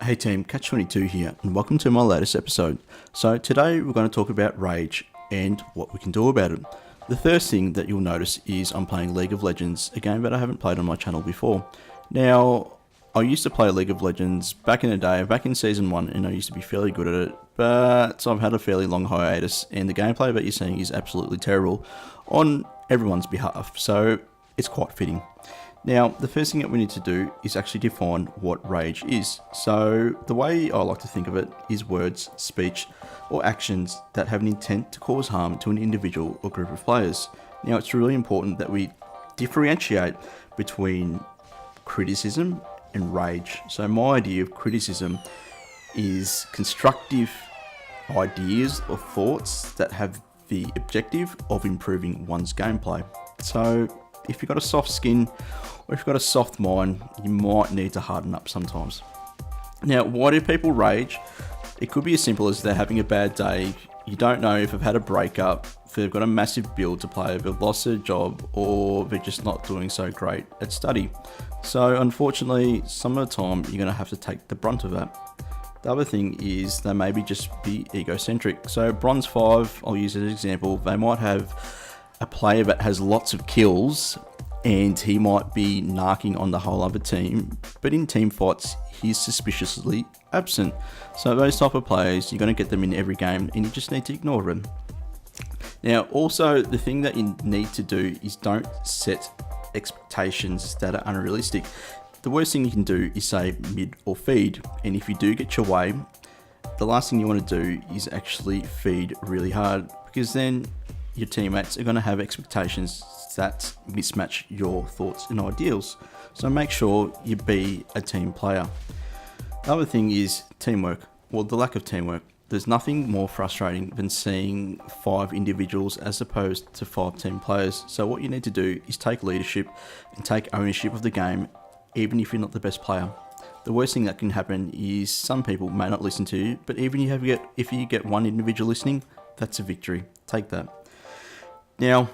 Hey team, Catch22 here, and welcome to my latest episode. So today we're going to talk about rage and what we can do about it. The first thing that you'll notice is I'm playing League of Legends, a game that I haven't played on my channel before. Now, I used to play League of Legends back in the day, back in Season 1, and I used to be fairly good at it, but I've had a fairly long hiatus, and the gameplay that you're seeing is absolutely terrible on everyone's behalf, so it's quite fitting. Now, the first thing that we need to do is actually define what rage is. So, the way I like to think of it is words, speech, or actions that have an intent to cause harm to an individual or group of players. Now, it's really important that we differentiate between criticism and rage. So, my idea of criticism is constructive ideas or thoughts that have the objective of improving one's gameplay. So, if you've got a soft skin or if you've got a soft mind, you might need to harden up sometimes. Now, why do people rage? It could be as simple as they're having a bad day. You don't know if they've had a breakup, if they've got a massive bill to pay, if they've lost their job, or they're just not doing so great at study. So unfortunately, some of the time, you're going to have to take the brunt of that. The other thing is they maybe just be egocentric. So Bronze 5, I'll use as an example, they might have a player that has lots of kills and he might be narking on the whole other team, but in team fights he's suspiciously absent. So those type of players, you're going to get them in every game and you just need to ignore them. Now also, the thing that you need to do is don't set expectations that are unrealistic. The worst thing you can do is say mid or feed, and if you do get your way, the last thing you want to do is actually feed really hard, because then your teammates are going to have expectations that mismatch your thoughts and ideals. So make sure you be a team player. The other thing is teamwork. Well, the lack of teamwork. There's nothing more frustrating than seeing 5 individuals as opposed to 5 team players. So what you need to do is take leadership and take ownership of the game, even if you're not the best player. The worst thing that can happen is some people may not listen to you, but even if you get one individual listening, that's a victory. Take that. Now,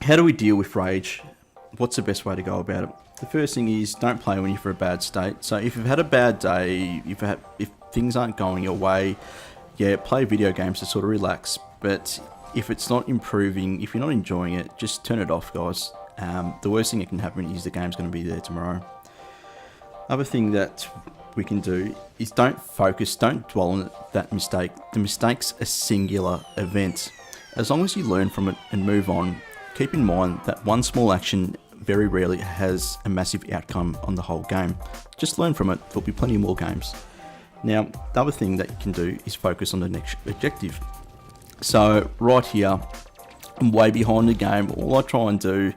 how do we deal with rage? What's the best way to go about it? The first thing is don't play when you're in a bad state. So if you've had a bad day, if things aren't going your way, yeah, play video games to sort of relax. But if it's not improving, if you're not enjoying it, just turn it off, guys. The worst thing that can happen is the game's going to be there tomorrow. Other thing that we can do is don't dwell on that mistake. The mistake's a singular event. As long as you learn from it and move on, keep in mind that one small action very rarely has a massive outcome on the whole game. Just learn from it, there'll be plenty more games. Now, the other thing that you can do is focus on the next objective. So right here, I'm way behind the game. All I try and do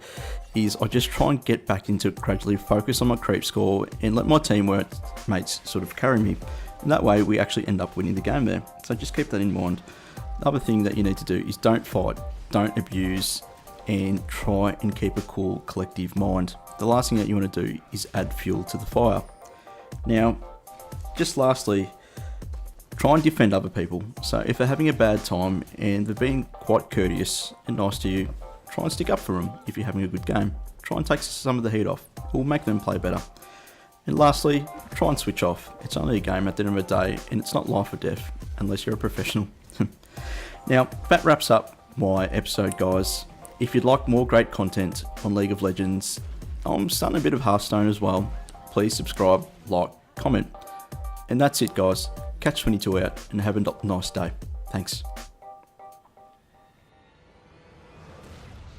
is I just try and get back into it gradually, focus on my creep score and let my teammates sort of carry me. And that way we actually end up winning the game there. So just keep that in mind. The other thing that you need to do is don't fight, don't abuse, and try and keep a cool, collective mind. The last thing that you want to do is add fuel to the fire. Now, just lastly, try and defend other people. So if they're having a bad time and they're being quite courteous and nice to you, try and stick up for them. If you're having a good game, try and take some of the heat off. It will make them play better. And lastly, try and switch off. It's only a game at the end of the day, and it's not life or death, unless you're a professional. Now, that wraps up my episode, guys. If you'd like more great content on League of Legends, I'm starting a bit of Hearthstone as well. Please subscribe, like, comment. And that's it, guys. Catch22 out and have a nice day. Thanks.